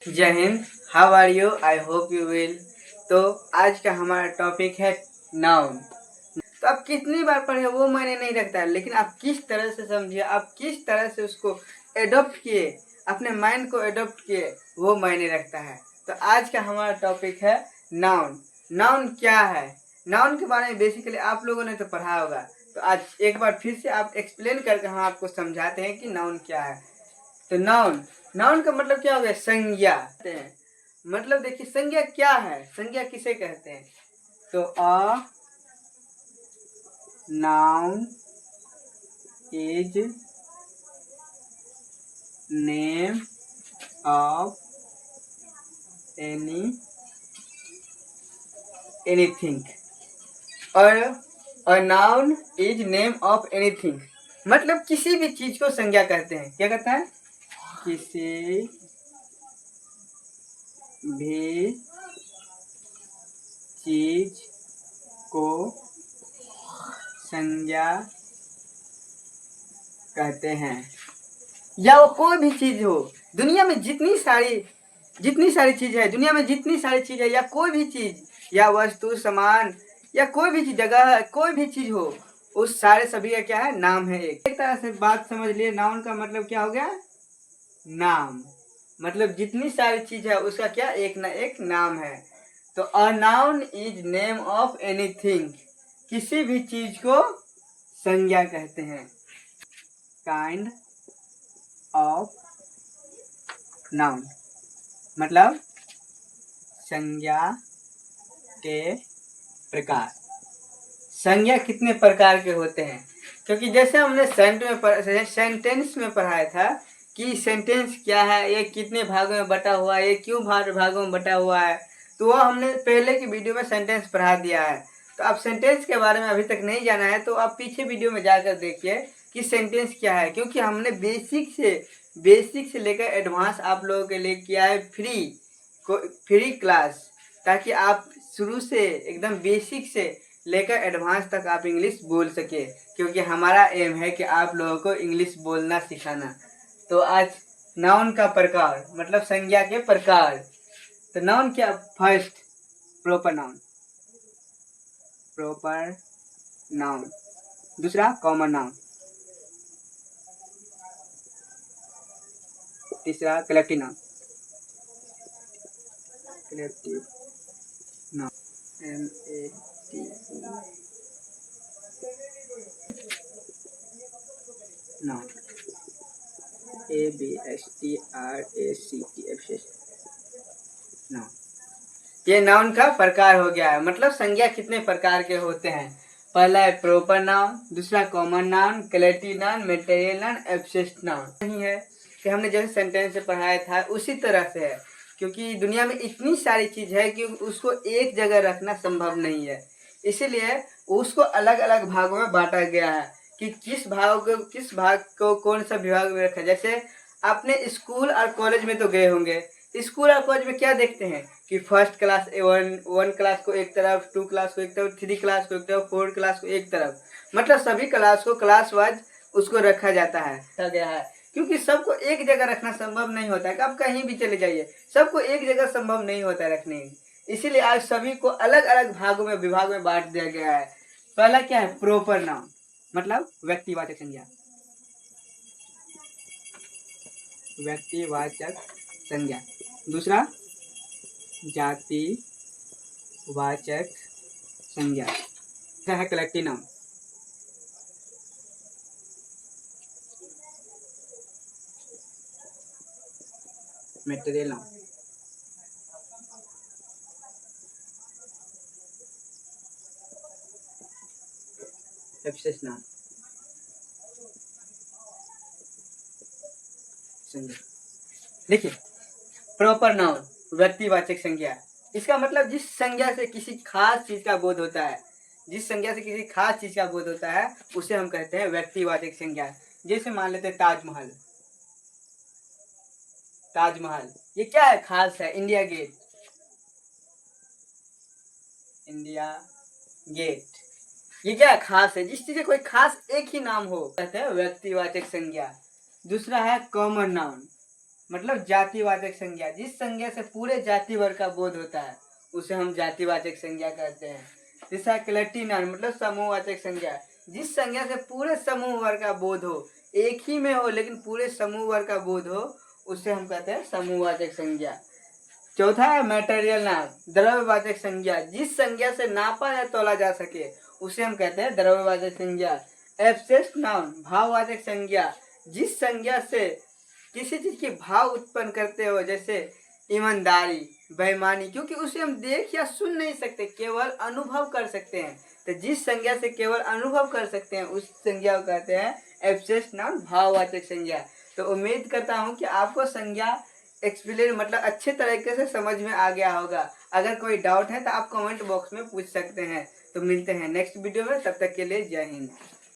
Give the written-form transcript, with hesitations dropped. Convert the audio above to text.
जय हिंद। How are you? I hope you will. तो आज का हमारा टॉपिक है नाउन। तो आप कितनी बार पढ़े वो मायने नहीं रखता है, लेकिन आप किस तरह से समझिए, आप किस तरह से उसको एडॉप्ट किए, अपने माइंड को एडॉप्ट किए, वो मायने रखता है। तो आज का हमारा टॉपिक है नाउन। नाउन क्या है? नाउन के बारे में बेसिकली आप लोगों ने तो पढ़ा होगा, तो आज एक बार फिर से आप एक्सप्लेन करके हम आपको समझाते हैं कि नाउन क्या है। तो नाउन नाउन का मतलब क्या हो गया? संज्ञा। मतलब देखिए संज्ञा क्या है, संज्ञा किसे कहते हैं? तो a noun is name of anything. और a noun is name of anything मतलब किसी भी चीज को संज्ञा कहते हैं। क्या कहता है? किसी भी चीज को संज्ञा कहते हैं, या वो कोई भी चीज हो। दुनिया में जितनी सारी चीज है, दुनिया में जितनी सारी चीज है, या कोई भी चीज, या वस्तु, सामान, या कोई भी चीज, जगह, कोई भी चीज हो, उस सारे सभी का क्या है? नाम है। एक तरह से बात समझ लिए, नाउन का मतलब क्या हो गया? नाम। मतलब जितनी सारी चीज है उसका क्या? एक ना एक नाम है। तो a noun is name of anything, किसी भी चीज को संज्ञा कहते हैं। काइंड ऑफ नाउन मतलब संज्ञा के प्रकार। संज्ञा कितने प्रकार के होते हैं? क्योंकि जैसे हमने सेंटेंस में पढ़ाया था कि सेंटेंस क्या है, ये कितने भागों में बटा हुआ है, ये क्यों भागों में बटा हुआ है, तो वह हमने पहले की वीडियो में सेंटेंस पढ़ा दिया है। तो आप सेंटेंस के बारे में अभी तक नहीं जाना है तो आप पीछे वीडियो में जाकर देखिए कि सेंटेंस क्या है, क्योंकि हमने बेसिक से लेकर एडवांस आप लोगों के लिए किया है फ्री क्लास, ताकि आप शुरू से एकदम बेसिक से लेकर एडवांस तक आप इंग्लिश बोल सके, क्योंकि हमारा एम है कि आप लोगों को इंग्लिश बोलना सिखाना। तो आज नाउन का प्रकार मतलब संज्ञा के प्रकार। तो नाउन क्या? फर्स्ट प्रॉपर नाउन, दूसरा कॉमन नाउन, तीसरा collective noun, MAT noun, ABSTRACT noun. ये नाउन का प्रकार हो गया है। मतलब संज्ञा कितने प्रकार के होते हैं? पहला है प्रॉपर नाउन, दूसरा common noun, collective noun, material noun, abstract noun. नहीं है कि हमने जैसे सेंटेंस से पढ़ाया था उसी तरह से है, क्योंकि दुनिया में इतनी सारी चीज है कि उसको एक जगह रखना संभव नहीं है। इसीलिए उसको अलग अलग भागों में बांटा गया है कि किस भाग को कौन सा विभाग में रखा। जैसे आपने स्कूल और कॉलेज में तो गए होंगे, स्कूल और कॉलेज में क्या देखते हैं कि फर्स्ट क्लास वन क्लास को एक तरफ, टू क्लास को एक तरफ, थ्री क्लास को एक तरफ, फोर्थ क्लास को एक तरफ, मतलब सभी क्लास को क्लास वाइज उसको रखा जाता है, रखा गया है। क्योंकि सबको एक जगह रखना संभव नहीं होता है। आप कहीं भी चले जाइए, सबको एक जगह संभव नहीं होता है रखने, इसीलिए आज सभी को अलग अलग भागों में, विभाग में बांट दिया गया है। पहला क्या है? प्रॉपर नाउन मतलब व्यक्तिवाचक संज्ञा, व्यक्तिवाचक संज्ञा। दूसरा जातिवाचक संज्ञा है collective noun. Material noun. Abstract noun संज्ञा। देखिए प्रॉपर नाउन व्यक्तिवाचक संज्ञा, इसका मतलब जिस संज्ञा से किसी खास चीज का बोध होता है, जिस संज्ञा से किसी खास चीज का बोध होता है उसे हम कहते हैं व्यक्तिवाचक संज्ञा। जैसे मान लेते हैं ताजमहल। ताजमहल ये क्या है? खास है। इंडिया गेट, इंडिया गेट ये क्या है? खास है। जिस चीज का कोई खास एक ही नाम हो कहते हैं व्यक्तिवाचक संज्ञा। दूसरा है कॉमन नाउन। मतलब जातिवाचक संज्ञा, जिस संज्ञा से पूरे जाति वर्ग का बोध होता है उसे हम जातिवाचक संज्ञा कहते हैं। जैसा क्लटी नाउन मतलब समूहवाचक संज्ञा, जिस संज्ञा से पूरे समूह वर्ग का बोध हो, एक ही में हो लेकिन पूरे समूह वर्ग का बोध हो, उसे हम कहते हैं समूहवाचक संज्ञा। चौथा है मटेरियल नाउन, द्रव्यवाचक संज्ञा, जिस संज्ञा से नापा या तोला जा सके उसे हम कहते हैं द्रव्यवाचक संज्ञा। एब्स्ट्रैक्ट नाउन, भाववाचक संज्ञा, जिस संज्ञा से किसी चीज के भाव उत्पन्न करते हो, जैसे ईमानदारी, बेईमानी, क्योंकि उसे हम देख या सुन नहीं सकते, केवल अनुभव कर सकते हैं। तो जिस संज्ञा से केवल अनुभव कर सकते हैं उस संज्ञा को कहते हैं एब्स्ट्रैक्ट नाउन, भाववाचक संज्ञा। तो उम्मीद करता हूँ कि आपको संज्ञा एक्सप्लेन मतलब अच्छे तरीके से समझ में आ गया होगा। अगर कोई डाउट है तो आप कमेंट बॉक्स में पूछ सकते हैं। तो मिलते हैं नेक्स्ट वीडियो में, तब तक के लिए जय हिंद।